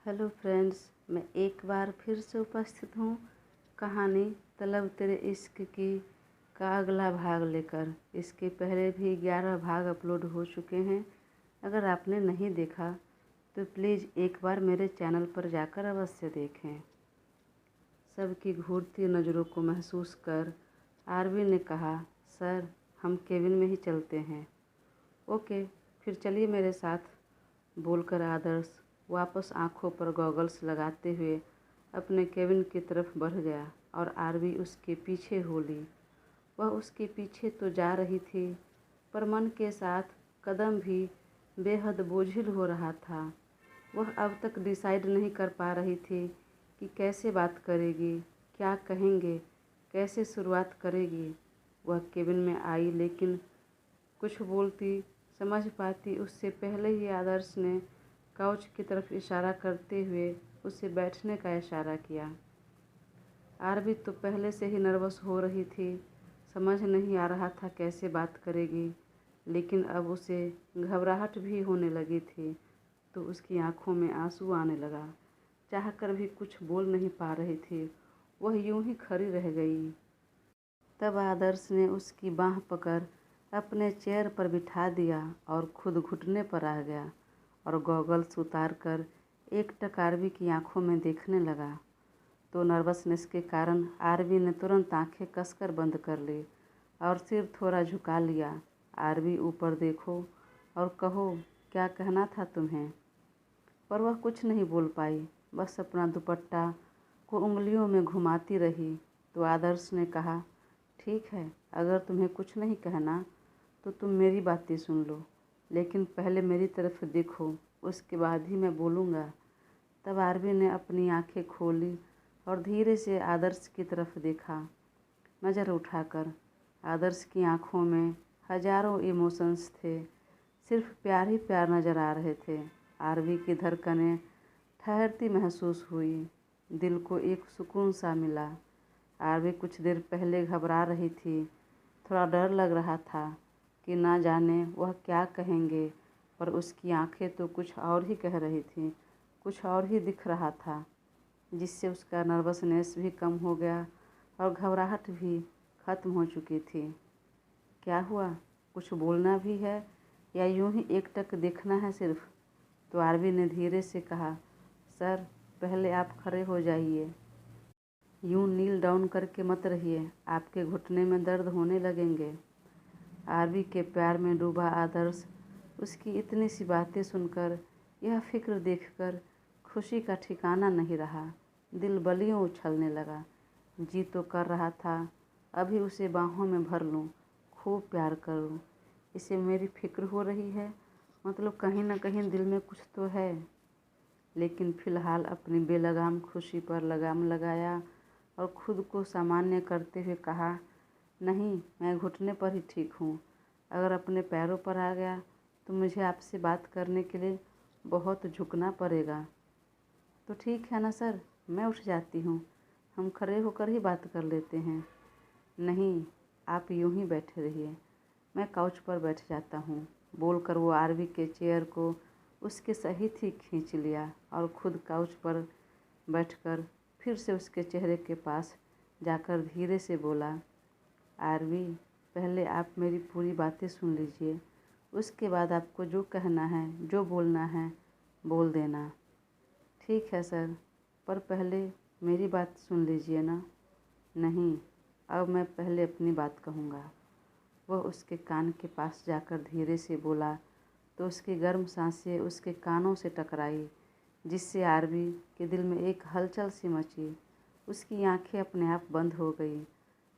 Hello friends, मैं एक बार फिर से उपस्थित हूँ कहानी तलब तेरे इश्क की का अगला भाग लेकर। इसके पहले भी 11 भाग अपलोड हो चुके हैं। अगर आपने नहीं देखा तो प्लीज़ एक बार मेरे चैनल पर जाकर अवश्य देखें। सबकी घूरती नज़रों को महसूस कर आरवी ने कहा, सर हम केबिन में ही चलते हैं। ओके, फिर चलिए मेरे साथ, बोलकर आदर्श वापस आंखों पर गॉगल्स लगाते हुए अपने केबिन की तरफ बढ़ गया और आरवी उसके पीछे हो ली। वह उसके पीछे तो जा रही थी, पर मन के साथ कदम भी बेहद बोझिल हो रहा था। वह अब तक डिसाइड नहीं कर पा रही थी कि कैसे बात करेगी, क्या कहेंगे, कैसे शुरुआत करेगी। वह केबिन में आई, लेकिन कुछ बोलती समझ पाती उससे पहले ही आदर्श ने काउच की तरफ इशारा करते हुए उसे बैठने का इशारा किया। आरवी तो पहले से ही नर्वस हो रही थी, समझ नहीं आ रहा था कैसे बात करेगी, लेकिन अब उसे घबराहट भी होने लगी थी तो उसकी आंखों में आंसू आने लगा। चाहकर भी कुछ बोल नहीं पा रही थी, वह यूं ही खड़ी रह गई। तब आदर्श ने उसकी बाँह पकड़ अपने चेयर पर बिठा दिया और खुद घुटने पर आ गया और गॉगल्स उतार कर एकटक आरवी की आंखों में देखने लगा। तो नर्वसनेस के कारण आरवी ने तुरंत आंखें कसकर बंद कर ली और सिर थोड़ा झुका लिया। आरवी, ऊपर देखो और कहो क्या कहना था तुम्हें। पर वह कुछ नहीं बोल पाई, बस अपना दुपट्टा को उंगलियों में घुमाती रही। तो आदर्श ने कहा, ठीक है, अगर तुम्हें कुछ नहीं कहना तो तुम मेरी बातें सुन लो, लेकिन पहले मेरी तरफ देखो, उसके बाद ही मैं बोलूँगा। तब आरवी ने अपनी आंखें खोली और धीरे से आदर्श की तरफ देखा। नज़र उठाकर आदर्श की आंखों में हजारों इमोशंस थे, सिर्फ प्यार ही प्यार नज़र आ रहे थे। आरवी की धड़कनें ठहरती महसूस हुई, दिल को एक सुकून सा मिला। आरवी कुछ देर पहले घबरा रही थी, थोड़ा डर लग रहा था कि ना जाने वह क्या कहेंगे, पर उसकी आंखें तो कुछ और ही कह रही थी, कुछ और ही दिख रहा था, जिससे उसका नर्वसनेस भी कम हो गया और घबराहट भी ख़त्म हो चुकी थी। क्या हुआ, कुछ बोलना भी है या यूं ही एकटक देखना है सिर्फ? तो आरवी ने धीरे से कहा, सर पहले आप खड़े हो जाइए, यूं नील डाउन करके मत रहिए, आपके घुटने में दर्द होने लगेंगे। आरवी के प्यार में डूबा आदर्श उसकी इतनी सी बातें सुनकर, यह फिक्र देखकर खुशी का ठिकाना नहीं रहा। दिल बलियों उछलने लगा। जी तो कर रहा था अभी उसे बाहों में भर लूं, खूब प्यार करूं। इसे मेरी फिक्र हो रही है, मतलब कहीं ना कहीं दिल में कुछ तो है। लेकिन फ़िलहाल अपनी बेलगाम खुशी पर लगाम लगाया और खुद को सामान्य करते हुए कहा, नहीं, मैं घुटने पर ही ठीक हूँ। अगर अपने पैरों पर आ गया तो मुझे आपसे बात करने के लिए बहुत झुकना पड़ेगा। तो ठीक है ना सर, मैं उठ जाती हूँ, हम खड़े होकर ही बात कर लेते हैं। नहीं, आप यूं ही बैठे रहिए, मैं काउच पर बैठ जाता हूँ, बोलकर वो आरवी के चेयर को उसके सहित ही खींच लिया और खुद काउच पर बैठकर फिर से उसके चेहरे के पास जाकर धीरे से बोला, आरवी पहले आप मेरी पूरी बातें सुन लीजिए, उसके बाद आपको जो कहना है, जो बोलना है, बोल देना। ठीक है सर, पर पहले मेरी बात सुन लीजिए ना। नहीं, अब मैं पहले अपनी बात कहूँगा। वह उसके कान के पास जाकर धीरे से बोला तो उसकी गर्म सांसें उसके कानों से टकराई, जिससे आरवी के दिल में एक हलचल सी मची। उसकी आंखें अपने आप बंद हो गई।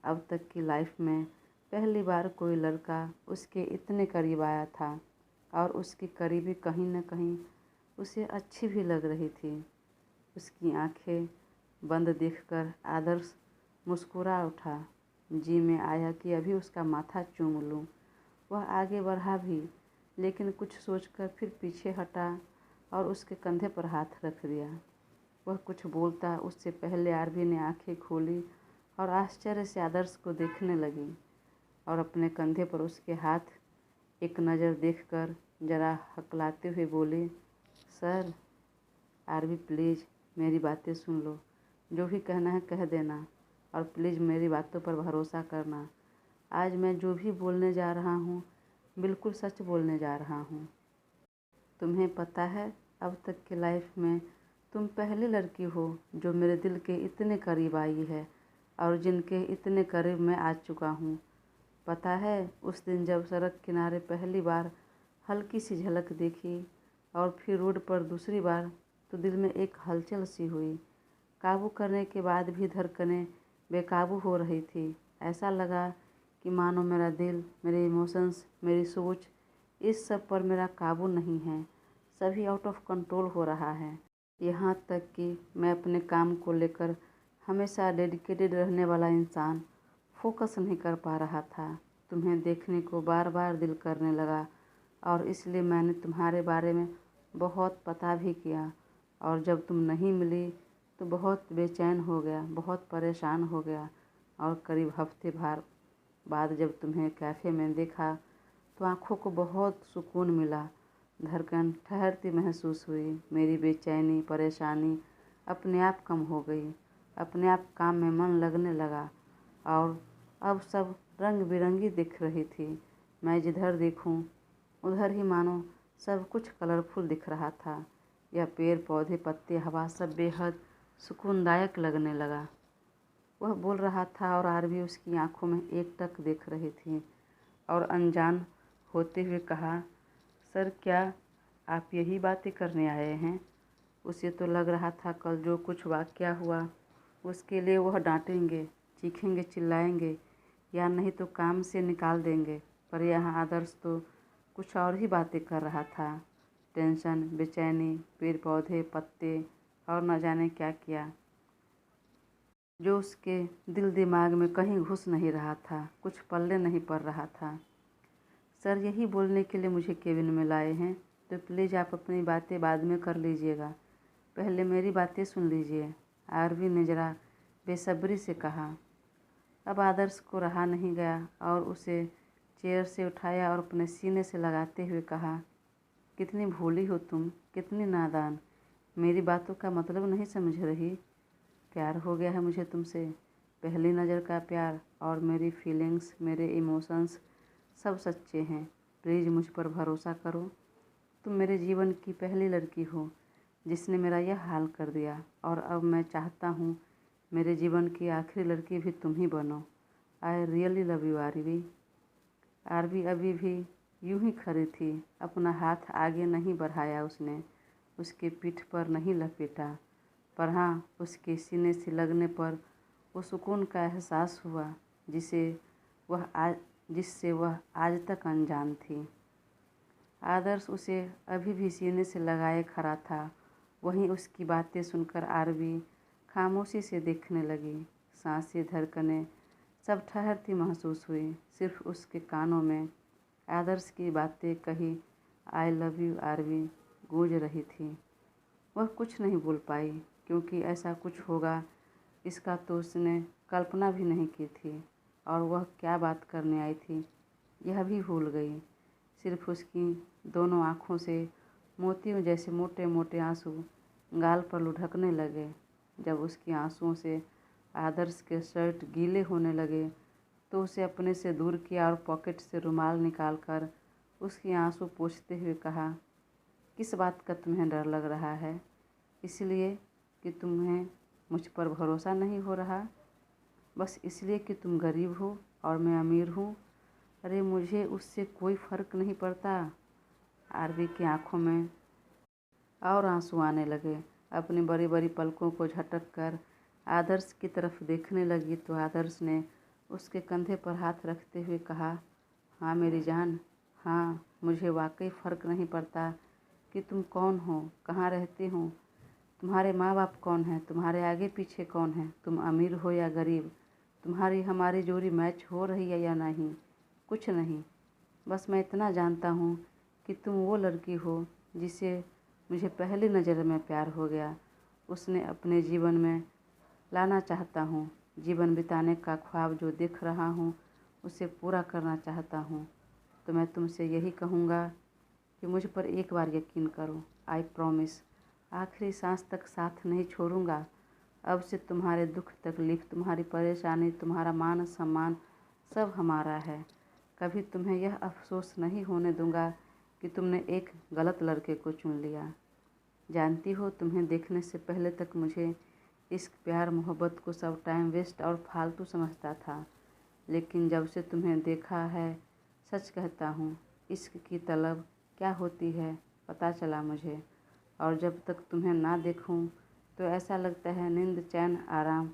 अब तक की लाइफ में पहली बार कोई लड़का उसके इतने करीब आया था और उसकी करीबी कहीं न कहीं उसे अच्छी भी लग रही थी। उसकी आंखें बंद देखकर आदर्श मुस्कुरा उठा। जी में आया कि अभी उसका माथा चूम लूं। वह आगे बढ़ा भी, लेकिन कुछ सोचकर फिर पीछे हटा और उसके कंधे पर हाथ रख दिया। वह कुछ बोलता उससे पहले आरवी ने आंखें खोली और आश्चर्य से आदर्श को देखने लगी और अपने कंधे पर उसके हाथ एक नज़र देखकर जरा हकलाते हुए बोली, सर। आरवी प्लीज़ मेरी बातें सुन लो, जो भी कहना है कह देना और प्लीज़ मेरी बातों पर भरोसा करना। आज मैं जो भी बोलने जा रहा हूँ बिल्कुल सच बोलने जा रहा हूँ। तुम्हें पता है अब तक की लाइफ में तुम पहली लड़की हो जो मेरे दिल के इतने करीब आई है और जिनके इतने करीब मैं आ चुका हूँ। पता है उस दिन जब सड़क किनारे पहली बार हल्की सी झलक देखी और फिर रोड पर दूसरी बार, तो दिल में एक हलचल सी हुई। काबू करने के बाद भी धड़कनें बेकाबू हो रही थी। ऐसा लगा कि मानो मेरा दिल, मेरे इमोशंस, मेरी सोच, इस सब पर मेरा काबू नहीं है। सभी आउट ऑफ कंट्रोल हो रहा है। यहाँ तक कि मैं अपने काम को लेकर हमेशा डेडिकेटेड रहने वाला इंसान फोकस नहीं कर पा रहा था। तुम्हें देखने को बार बार दिल करने लगा और इसलिए मैंने तुम्हारे बारे में बहुत पता भी किया। और जब तुम नहीं मिली तो बहुत बेचैन हो गया, बहुत परेशान हो गया। और करीब हफ्ते भर बाद जब तुम्हें कैफ़े में देखा तो आँखों को बहुत सुकून मिला। धड़कन ठहरती महसूस हुई। मेरी बेचैनी, परेशानी अपने आप कम हो गई। अपने आप काम में मन लगने लगा और अब सब रंग बिरंगी दिख रही थी। मैं जिधर देखूं उधर ही मानो सब कुछ कलरफुल दिख रहा था। यह पेड़ पौधे, पत्ते, हवा सब बेहद सुकूनदायक लगने लगा। वह बोल रहा था और आरवी उसकी आंखों में एकटक देख रही थी और अनजान होते हुए कहा, सर क्या आप यही बातें करने आए हैं? उसे तो लग रहा था कल जो कुछ वाक़या हुआ उसके लिए वह डांटेंगे, चीखेंगे, चिल्लाएंगे या नहीं तो काम से निकाल देंगे। पर यहाँ आदर्श तो कुछ और ही बातें कर रहा था। टेंशन, बेचैनी, पेड़ पौधे, पत्ते और न जाने क्या क्या, जो उसके दिल दिमाग में कहीं घुस नहीं रहा था, कुछ पल्ले नहीं पड़ रहा था। सर यही बोलने के लिए मुझे केबिन में लाए हैं, तो प्लीज़ आप अपनी बातें बाद में कर लीजिएगा, पहले मेरी बातें सुन लीजिए, आरवी ने ज़रा बेसब्री से कहा। अब आदर्श को रहा नहीं गया और उसे चेयर से उठाया और अपने सीने से लगाते हुए कहा, कितनी भोली हो तुम, कितनी नादान, मेरी बातों का मतलब नहीं समझ रही। प्यार हो गया है मुझे तुमसे, पहली नज़र का प्यार, और मेरी फीलिंग्स, मेरे इमोशंस सब सच्चे हैं। प्लीज़ मुझ पर भरोसा करो। तुम मेरे जीवन की पहली लड़की हो जिसने मेरा यह हाल कर दिया और अब मैं चाहता हूँ मेरे जीवन की आखिरी लड़की भी तुम ही बनो। I really love you Aarvi. Aarvi अभी भी यूं ही खड़ी थी, अपना हाथ आगे नहीं बढ़ाया उसने, उसके पीठ पर नहीं लपेटा, पर हाँ उसके सीने से लगने पर वो सुकून का एहसास हुआ जिससे वह आज तक अनजान थी। आदर्श उसे अभी भी सीने से लगाए खड़ा था। वहीं उसकी बातें सुनकर आरवी खामोशी से देखने लगी। सांसें, धड़कनें सब ठहरती महसूस हुई। सिर्फ उसके कानों में आदर्श की बातें कही आई लव यू आरवी गूंज रही थी। वह कुछ नहीं बोल पाई क्योंकि ऐसा कुछ होगा इसका तो उसने कल्पना भी नहीं की थी और वह क्या बात करने आई थी यह भी भूल गई। सिर्फ उसकी दोनों आँखों से मोतियों जैसे मोटे मोटे आंसू गाल पर लुढ़कने लगे। जब उसकी आंसुओं से आदर्श के शर्ट गीले होने लगे तो उसे अपने से दूर किया और पॉकेट से रुमाल निकालकर उसकी आंसू पोंछते हुए कहा, किस बात का तुम्हें डर लग रहा है? इसलिए कि तुम्हें मुझ पर भरोसा नहीं हो रहा? बस इसलिए कि तुम गरीब हो और मैं अमीर हूँ? अरे मुझे उससे कोई फ़र्क नहीं पड़ता। आरवी की आंखों में और आंसू आने लगे। अपनी बड़ी बड़ी पलकों को झटक कर आदर्श की तरफ देखने लगी तो आदर्श ने उसके कंधे पर हाथ रखते हुए कहा, हाँ मेरी जान, हाँ मुझे वाकई फ़र्क नहीं पड़ता कि तुम कौन हो, कहाँ रहते हो, तुम्हारे माँ बाप कौन हैं, तुम्हारे आगे पीछे कौन है, तुम अमीर हो या गरीब, तुम्हारी हमारी जोड़ी मैच हो रही है या नहीं, कुछ नहीं। बस मैं इतना जानता हूँ कि तुम वो लड़की हो जिसे मुझे पहली नज़र में प्यार हो गया। उसने अपने जीवन में लाना चाहता हूँ। जीवन बिताने का ख्वाब जो देख रहा हूँ उसे पूरा करना चाहता हूँ। तो मैं तुमसे यही कहूँगा कि मुझ पर एक बार यकीन करो। आई प्रॉमिस आखिरी सांस तक साथ नहीं छोड़ूंगा। अब से तुम्हारे दुख तकलीफ, तुम्हारी परेशानी, तुम्हारा मान सम्मान सब हमारा है। कभी तुम्हें यह अफसोस नहीं होने दूंगा कि तुमने एक गलत लड़के को चुन लिया। जानती हो, तुम्हें देखने से पहले तक मुझे इश्क, प्यार, मोहब्बत को सब टाइम वेस्ट और फालतू समझता था, लेकिन जब से तुम्हें देखा है, सच कहता हूँ, इश्क की तलब क्या होती है पता चला मुझे। और जब तक तुम्हें ना देखूँ तो ऐसा लगता है नींद, चैन, आराम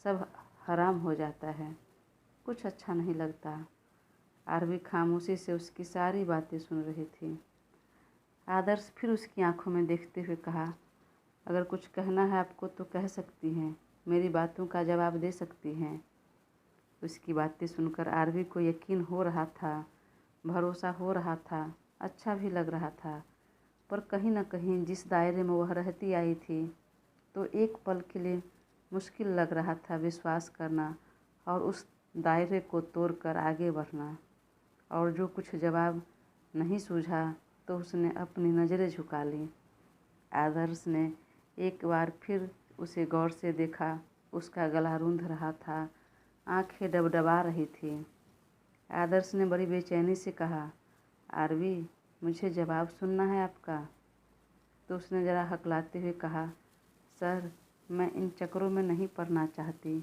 सब हराम हो जाता है। कुछ अच्छा नहीं लगता। आरवी खामोशी से उसकी सारी बातें सुन रही थी। आदर्श फिर उसकी आंखों में देखते हुए कहा, अगर कुछ कहना है आपको तो कह सकती हैं, मेरी बातों का जवाब दे सकती हैं। उसकी बातें सुनकर आरवी को यकीन हो रहा था, भरोसा हो रहा था, अच्छा भी लग रहा था, पर कहीं न कहीं जिस दायरे में वह रहती आई थी तो एक पल के लिए मुश्किल लग रहा था विश्वास करना और उस दायरे को तोड़कर आगे बढ़ना। और जो कुछ जवाब नहीं सूझा तो उसने अपनी नज़रें झुका ली। आदर्श ने एक बार फिर उसे गौर से देखा। उसका गला रूंध रहा था, आंखें डबडबा रही थी। आदर्श ने बड़ी बेचैनी से कहा, आरवी, मुझे जवाब सुनना है आपका। तो उसने ज़रा हकलाते हुए कहा, सर, मैं इन चक्करों में नहीं पढ़ना चाहती।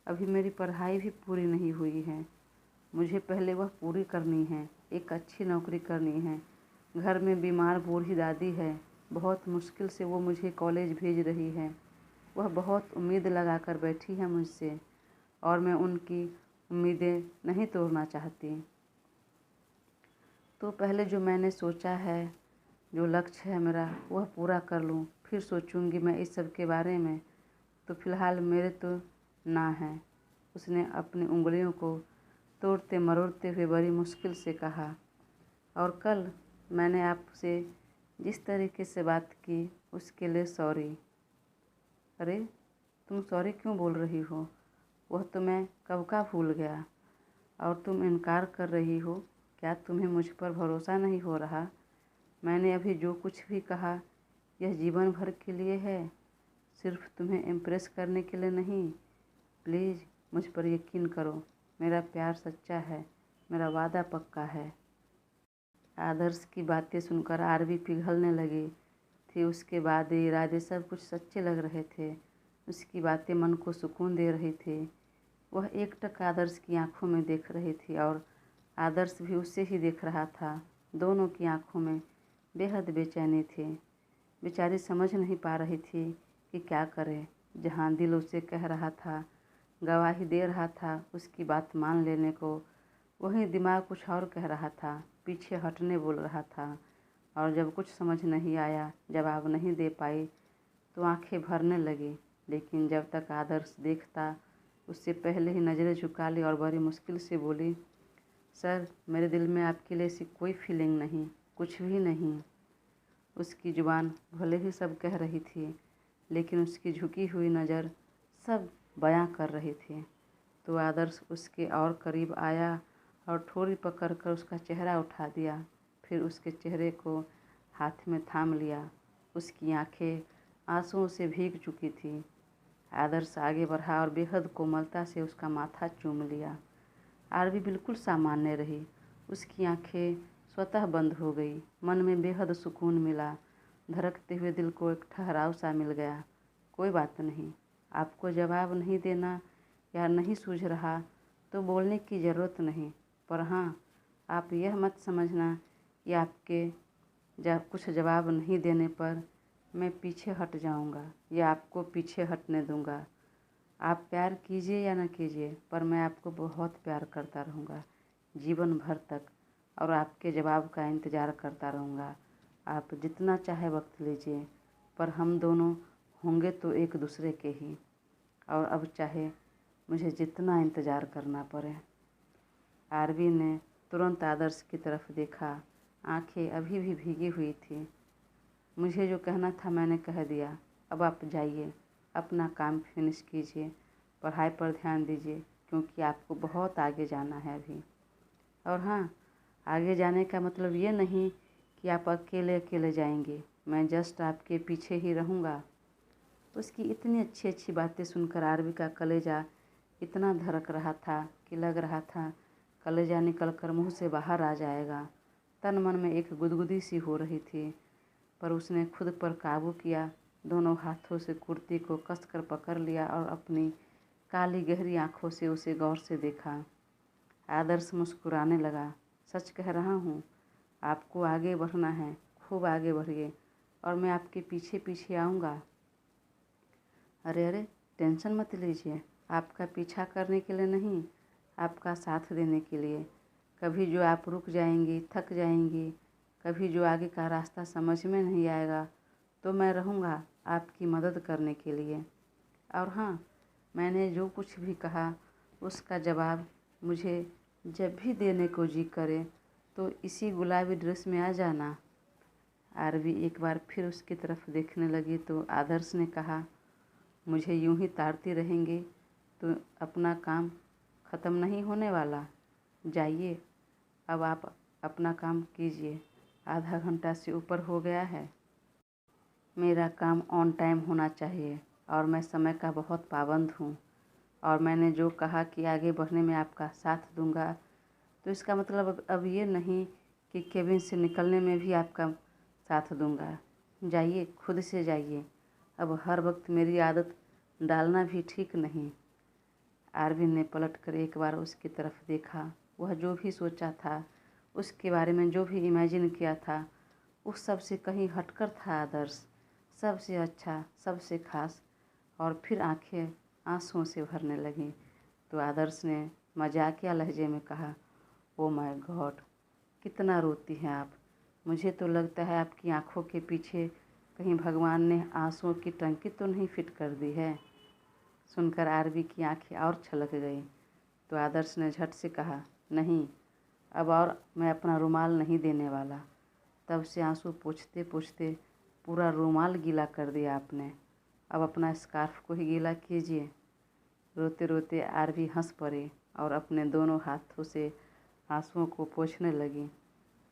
अभी मेरी पढ़ाई भी पूरी नहीं हुई है। मुझे पहले वह पूरी करनी है। एक अच्छी नौकरी करनी है। घर में बीमार बूढ़ी दादी है, बहुत मुश्किल से वो मुझे कॉलेज भेज रही है। वह बहुत उम्मीद लगा कर बैठी है मुझसे और मैं उनकी उम्मीदें नहीं तोड़ना चाहती। तो पहले जो मैंने सोचा है, जो लक्ष्य है मेरा, वह पूरा कर लूँ, फिर सोचूंगी मैं इस सब के बारे में। तो फिलहाल मेरे तो ना है। उसने अपनी उंगलियों को तोड़ते मरोड़ते हुए बड़ी मुश्किल से कहा, और कल मैंने आपसे जिस तरीके से बात की उसके लिए सॉरी। अरे, तुम सॉरी क्यों बोल रही हो? वह तो मैं कब का भूल गया। और तुम इनकार कर रही हो? क्या तुम्हें मुझ पर भरोसा नहीं हो रहा? मैंने अभी जो कुछ भी कहा यह जीवन भर के लिए है, सिर्फ तुम्हें इम्प्रेस करने के लिए नहीं। प्लीज़ मुझ पर यकीन करो, मेरा प्यार सच्चा है, मेरा वादा पक्का है। आदर्श की बातें सुनकर आरवी पिघलने लगी थी। उसके बाद इरादे सब कुछ सच्चे लग रहे थे। उसकी बातें मन को सुकून दे रही थी। वह एकटक आदर्श की आंखों में देख रही थी और आदर्श भी उसे ही देख रहा था। दोनों की आंखों में बेहद बेचैनी थी। बेचारी समझ नहीं पा रही थी कि क्या करे। जहाँ दिल उसे कह रहा था, गवाही दे रहा था उसकी बात मान लेने को, वहीं दिमाग कुछ और कह रहा था, पीछे हटने बोल रहा था। और जब कुछ समझ नहीं आया, जवाब नहीं दे पाई, तो आंखें भरने लगी। लेकिन जब तक आदर्श देखता, उससे पहले ही नज़रें झुका ली और बड़ी मुश्किल से बोली, सर, मेरे दिल में आपके लिए ऐसी कोई फीलिंग नहीं, कुछ भी नहीं। उसकी जुबान भले ही सब कह रही थी, लेकिन उसकी झुकी हुई नज़र सब बयां कर रही थी। तो आदर्श उसके और करीब आया और ठोड़ी पकड़कर उसका चेहरा उठा दिया। फिर उसके चेहरे को हाथ में थाम लिया। उसकी आंखें आंसुओं से भीग चुकी थी। आदर्श आगे बढ़ा और बेहद कोमलता से उसका माथा चूम लिया। आरवी बिल्कुल सामान्य रही। उसकी आंखें स्वतः बंद हो गई। मन में बेहद सुकून मिला। धड़कते हुए दिल को एक ठहराव सा मिल गया। कोई बात नहीं, आपको जवाब नहीं देना या नहीं सूझ रहा तो बोलने की ज़रूरत नहीं। पर हाँ, आप यह मत समझना कि आपके कुछ जवाब नहीं देने पर मैं पीछे हट जाऊंगा या आपको पीछे हटने दूंगा। आप प्यार कीजिए या न कीजिए, पर मैं आपको बहुत प्यार करता रहूँगा जीवन भर तक, और आपके जवाब का इंतज़ार करता रहूँगा। आप जितना चाहे वक्त लीजिए, पर हम दोनों होंगे तो एक दूसरे के ही, और अब चाहे मुझे जितना इंतज़ार करना पड़े। आरवी ने तुरंत आदर्श की तरफ देखा। आंखें अभी भी भीगी हुई थी। मुझे जो कहना था मैंने कह दिया। अब आप जाइए, अपना काम फिनिश कीजिए, पढ़ाई पर ध्यान दीजिए, क्योंकि आपको बहुत आगे जाना है अभी। और हाँ, आगे जाने का मतलब ये नहीं कि आप अकेले अकेले जाएंगे। मैं जस्ट आपके पीछे ही रहूँगा। उसकी इतनी अच्छी अच्छी बातें सुनकर आरवी का कलेजा इतना धड़क रहा था कि लग रहा था कलेजा निकलकर मुंह से बाहर आ जाएगा। तन मन में एक गुदगुदी सी हो रही थी, पर उसने खुद पर काबू किया। दोनों हाथों से कुर्ती को कसकर पकड़ लिया और अपनी काली गहरी आंखों से उसे गौर से देखा। आदर्श मुस्कुराने लगा। सच कह रहा हूँ, आपको आगे बढ़ना है, खूब आगे बढ़िए और मैं आपके पीछे पीछे आऊँगा। अरे अरे, टेंशन मत लीजिए, आपका पीछा करने के लिए नहीं, आपका साथ देने के लिए। कभी जो आप रुक जाएंगी, थक जाएंगी, कभी जो आगे का रास्ता समझ में नहीं आएगा, तो मैं रहूँगा आपकी मदद करने के लिए। और हाँ, मैंने जो कुछ भी कहा उसका जवाब मुझे जब भी देने को जी करे तो इसी गुलाबी ड्रेस में आ जाना। आरवी एक बार फिर उसकी तरफ देखने लगी तो आदर्श ने कहा, मुझे यूं ही ताड़ती रहेंगी तो अपना काम ख़त्म नहीं होने वाला। जाइए, अब आप अपना काम कीजिए, आधा घंटा से ऊपर हो गया है। मेरा काम ऑन टाइम होना चाहिए और मैं समय का बहुत पाबंद हूँ। और मैंने जो कहा कि आगे बढ़ने में आपका साथ दूंगा, तो इसका मतलब अब ये नहीं कि केबिन से निकलने में भी आपका साथ दूंगा। जाइए, खुद से जाइए, अब हर वक्त मेरी आदत डालना भी ठीक नहीं। आरविन ने पलटकर एक बार उसकी तरफ देखा। वह जो भी सोचा था, उसके बारे में जो भी इमेजिन किया था, उस सब से कहीं हटकर था आदर्श, सबसे अच्छा, सबसे खास। और फिर आंखें आंसुओं से भरने लगीं तो आदर्श ने मजाकिया लहजे में कहा, ओ माय गॉड, कितना रोती हैं आप। मुझे तो लगता है आपकी आंखों के पीछे कहीं भगवान ने आंसुओं की टंकी तो नहीं फिट कर दी है। सुनकर आरवी की आंखें और छलक गई तो आदर्श ने झट से कहा, नहीं, अब और मैं अपना रुमाल नहीं देने वाला। तब से आंसू पोंछते पोंछते पूरा रुमाल गीला कर दिया आपने। अब अपना स्कार्फ को ही गीला कीजिए। रोते रोते आरवी हंस पड़ी और अपने दोनों हाथों से आंसुओं को पोंछने लगी।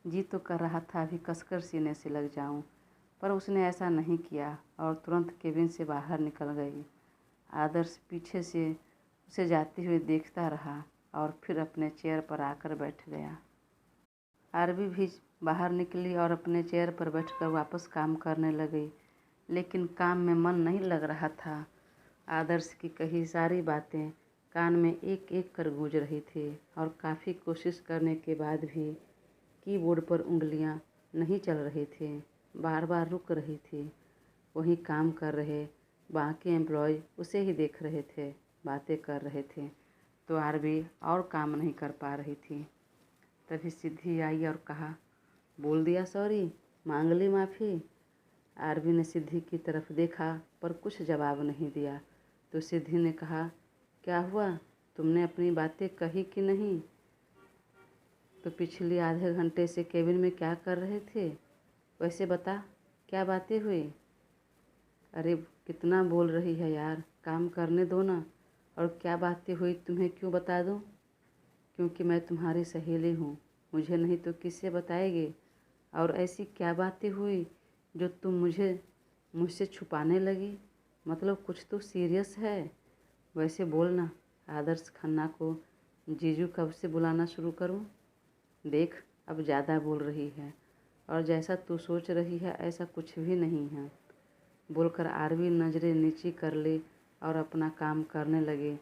जी तो कर रहा था अभी कसकर सीने से लग जाऊं, पर उसने ऐसा नहीं किया और तुरंत केबिन से बाहर निकल गई। आदर्श पीछे से उसे जाते हुए देखता रहा और फिर अपने चेयर पर आकर बैठ गया। आरवी भी बाहर निकली और अपने चेयर पर बैठकर वापस काम करने लगी, लेकिन काम में मन नहीं लग रहा था। आदर्श की कही सारी बातें कान में एक एक कर गूंज रही थी और काफ़ी कोशिश करने के बाद भी कीबोर्ड पर उंगलियां नहीं चल रही थी, बार बार रुक रही थी। वहीं काम कर रहे बाकी एम्प्लॉय उसे ही देख रहे थे, बातें कर रहे थे, तो आरवी और काम नहीं कर पा रही थी। तभी सिद्धि आई और कहा, बोल दिया सॉरी, मांग ली माफ़ी। आरवी ने सिद्धि की तरफ देखा पर कुछ जवाब नहीं दिया तो सिद्धि ने कहा, क्या हुआ, तुमने अपनी बातें कही कि नहीं? तो पिछले आधे घंटे से केबिन में क्या कर रहे थे, वैसे बता, क्या बातें हुई? अरे कितना बोल रही है यार, काम करने दो ना। और क्या बातें हुई तुम्हें क्यों बता दूं? क्योंकि मैं तुम्हारी सहेली हूँ, मुझे नहीं तो किससे बताएगी? और ऐसी क्या बातें हुई जो तुम मुझसे छुपाने लगी? मतलब कुछ तो सीरियस है, वैसे बोलना। आदर्श खन्ना को जीजू कब से बुलाना शुरू करूं? देख, अब ज़्यादा बोल रही है और जैसा तू सोच रही है ऐसा कुछ भी नहीं है। बोलकर आरवी नज़रें नीची कर ली और अपना काम करने लगे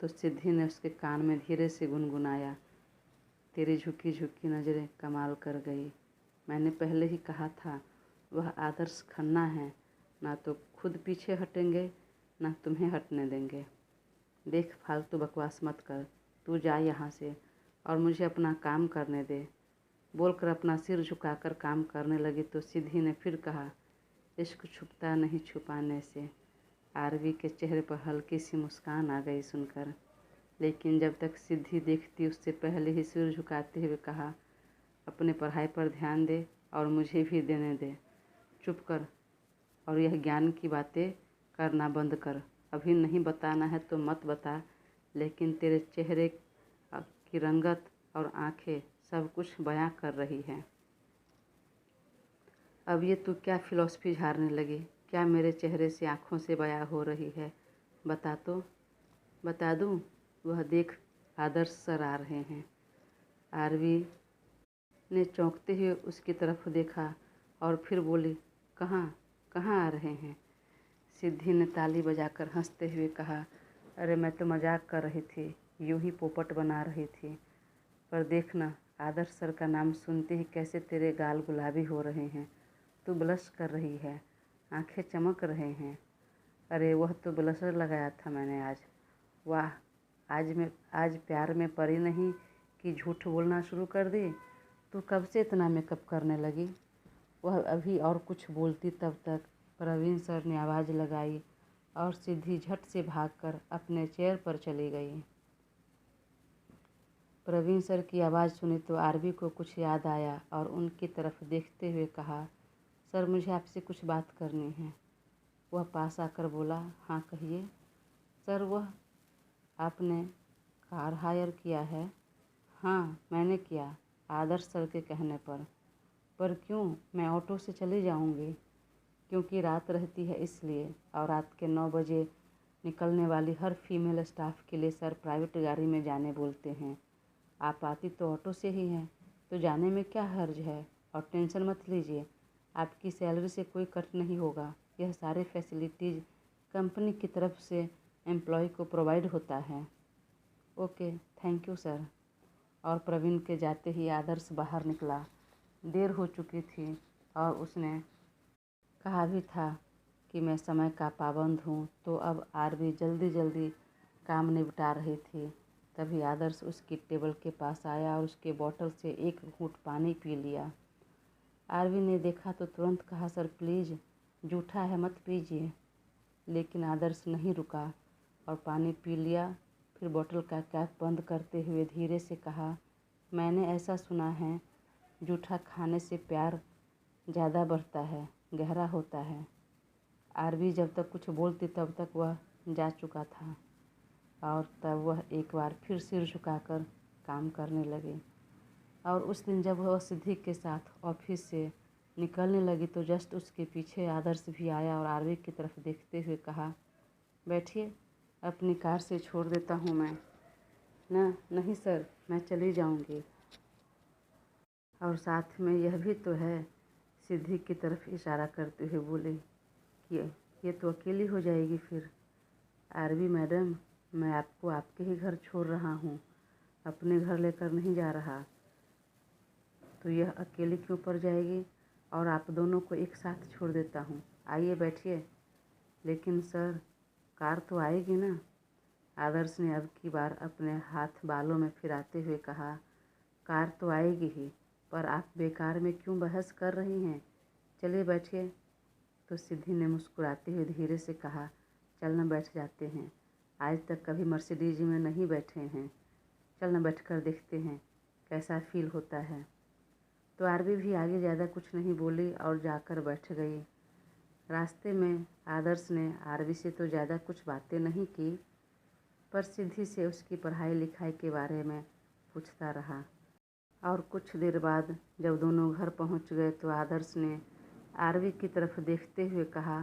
तो सिद्धि ने उसके कान में धीरे से गुनगुनाया, तेरी झुकी झुकी नज़रें कमाल कर गई। मैंने पहले ही कहा था वह आदर्श खन्ना है, ना तो खुद पीछे हटेंगे ना तुम्हें हटने देंगे। देख, फालतू बकवास मत कर, तू जा यहाँ से और मुझे अपना काम करने दे। बोलकर अपना सिर झुकाकर काम करने लगी तो सिद्धि ने फिर कहा, इश्क छुपता नहीं छुपाने से। आरवी के चेहरे पर हल्की सी मुस्कान आ गई सुनकर, लेकिन जब तक सिद्धि देखती उससे पहले ही सिर झुकाते हुए कहा, अपने पढ़ाई पर ध्यान दे और मुझे भी देने दे। चुप कर और यह ज्ञान की बातें करना बंद कर। अभी नहीं बताना है तो मत बता, लेकिन तेरे चेहरे की रंगत और आंखें सब कुछ बयां कर रही हैं। अब ये तू क्या फिलॉसफी झाड़ने लगी? क्या मेरे चेहरे से आँखों से बयां हो रही है? बता तो। बता दूँ? वह देख, आदर्श सर आ रहे हैं। आरवी ने चौंकते हुए उसकी तरफ देखा और फिर बोली, कहाँ कहाँ आ रहे हैं? सिद्धि ने ताली बजाकर हंसते हुए कहा, अरे मैं तो मजाक कर रही थी, यूं ही पोपट बना रही थी। पर देखना, आदर्श सर का नाम सुनते ही कैसे तेरे गाल गुलाबी हो रहे हैं। तू ब्लश कर रही है, आंखें चमक रहे हैं। अरे वह तो ब्लशर लगाया था मैंने आज। वाह, आज प्यार में पड़ी नहीं कि झूठ बोलना शुरू कर दी। तू कब से इतना मेकअप करने लगी? वह अभी और कुछ बोलती तब तक प्रवीण सर ने आवाज़ लगाई और सिद्धि झट से भागकर अपने चेयर पर चली गई। प्रवीण सर की आवाज़ सुनी तो आरवी को कुछ याद आया और उनकी तरफ देखते हुए कहा, सर मुझे आपसे कुछ बात करनी है। वह पास आकर बोला, हाँ कहिए। सर वह आपने कार हायर किया है? हाँ मैंने किया, आदर्श सर के कहने पर। पर क्यों? मैं ऑटो से चली जाऊंगी। क्योंकि रात रहती है इसलिए, और रात के 9 बजे निकलने वाली हर फीमेल स्टाफ के लिए सर प्राइवेट गाड़ी में जाने बोलते हैं। आप आती तो ऑटो से ही हैं, तो जाने में क्या हर्ज है। और टेंशन मत लीजिए, आपकी सैलरी से कोई कट नहीं होगा। यह सारे फैसिलिटीज़ कंपनी की तरफ से एम्प्लॉय को प्रोवाइड होता है। Okay, thank you sir. और प्रवीण के जाते ही आदर्श बाहर निकला। देर हो चुकी थी और उसने कहा भी था कि मैं समय का पाबंद हूँ, तो अब आरवी जल्दी जल्दी काम निपटा रही थी। तभी आदर्श उसकी टेबल के पास आया और उसके बोतल से एक घूंट पानी पी लिया। आरवी ने देखा तो तुरंत कहा, सर प्लीज़, जूठा है मत पीजिए। लेकिन आदर्श नहीं रुका और पानी पी लिया। फिर बोतल का कैप बंद करते हुए धीरे से कहा, मैंने ऐसा सुना है जूठा खाने से प्यार ज़्यादा बढ़ता है, गहरा होता है। आरवी जब तक कुछ बोलती तब तक वह जा चुका था और तब वह एक बार फिर सिर झुकाकर काम करने लगे। और उस दिन जब वह सिद्धि के साथ ऑफिस से निकलने लगी तो जस्ट उसके पीछे आदर्श भी आया और आरवी की तरफ देखते हुए कहा, बैठिए, अपनी कार से छोड़ देता हूँ मैं। नहीं सर, मैं चली जाऊँगी। और साथ में यह भी तो है, सिद्धि की तरफ इशारा करते हुए बोले कि ये तो अकेली हो जाएगी फिर। आरवी मैडम, मैं आपको आपके ही घर छोड़ रहा हूँ, अपने घर लेकर नहीं जा रहा। तो यह अकेली क्यों पड़ जाएगी, और आप दोनों को एक साथ छोड़ देता हूँ। आइए बैठिए। लेकिन सर, कार तो आएगी ना? आदर्श ने अब की बार अपने हाथ बालों में फिराते हुए कहा, कार तो आएगी ही, पर आप बेकार में क्यों बहस कर रही हैं? चलिए बैठिए। तो सिद्धि ने मुस्कुराते हुए धीरे से कहा, चलना बैठ जाते हैं, आज तक कभी मर्सिडीज में नहीं बैठे हैं। चलना बैठकर देखते हैं कैसा फील होता है। तो आरवी भी आगे ज़्यादा कुछ नहीं बोली और जाकर बैठ गई। रास्ते में आदर्श ने आरवी से तो ज़्यादा कुछ बातें नहीं की, पर सिद्धि से उसकी पढ़ाई लिखाई के बारे में पूछता रहा। और कुछ देर बाद जब दोनों घर पहुंच गए तो आदर्श ने आरवी की तरफ देखते हुए कहा,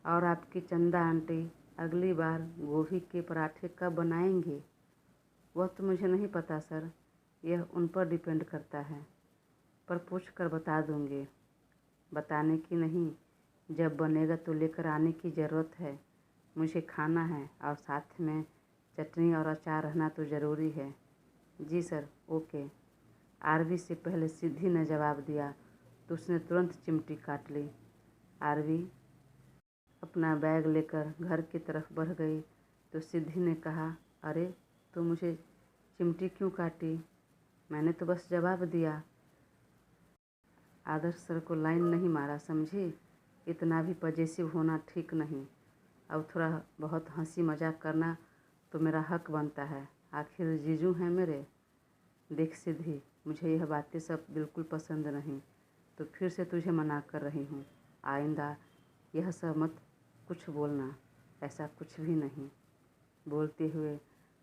और आपकी चंदा आंटी अगली बार गोभी के पराठे कब बनाएंगी? वह तो मुझे नहीं पता सर, यह उन पर डिपेंड करता है, पर पूछ कर बता दूंगी। बताने की नहीं, जब बनेगा तो लेकर आने की ज़रूरत है। मुझे खाना है और साथ में चटनी और अचार रहना तो ज़रूरी है। जी सर, ओके। आरवी से पहले सिद्धि ने जवाब दिया तो उसने तुरंत चिमटी काट ली। आरवी अपना बैग लेकर घर की तरफ बढ़ गई तो सिद्धि ने कहा, अरे तो मुझे चिमटी क्यों काटी? मैंने तो बस जवाब दिया। आदर्श सर को लाइन नहीं मारा, समझी? इतना भी पजेसिव होना ठीक नहीं। अब थोड़ा बहुत हंसी मजाक करना तो मेरा हक बनता है, आखिर जीजू हैं मेरे। देख सिद्धि, मुझे यह बातें सब बिल्कुल पसंद नहीं, तो फिर से तुझे मना कर रही हूँ, आइंदा यह सब मत कुछ बोलना, ऐसा कुछ भी नहीं। बोलते हुए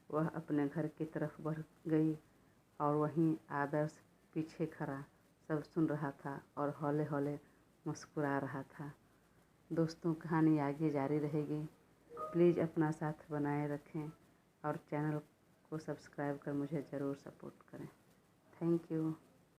वह अपने घर की तरफ बढ़ गई और वहीं आदर्श पीछे खड़ा सब सुन रहा था और हौले हौले मुस्कुरा रहा था। दोस्तों, कहानी आगे जारी रहेगी। प्लीज़ अपना साथ बनाए रखें और चैनल को सब्सक्राइब कर मुझे ज़रूर सपोर्ट करें। Thank you.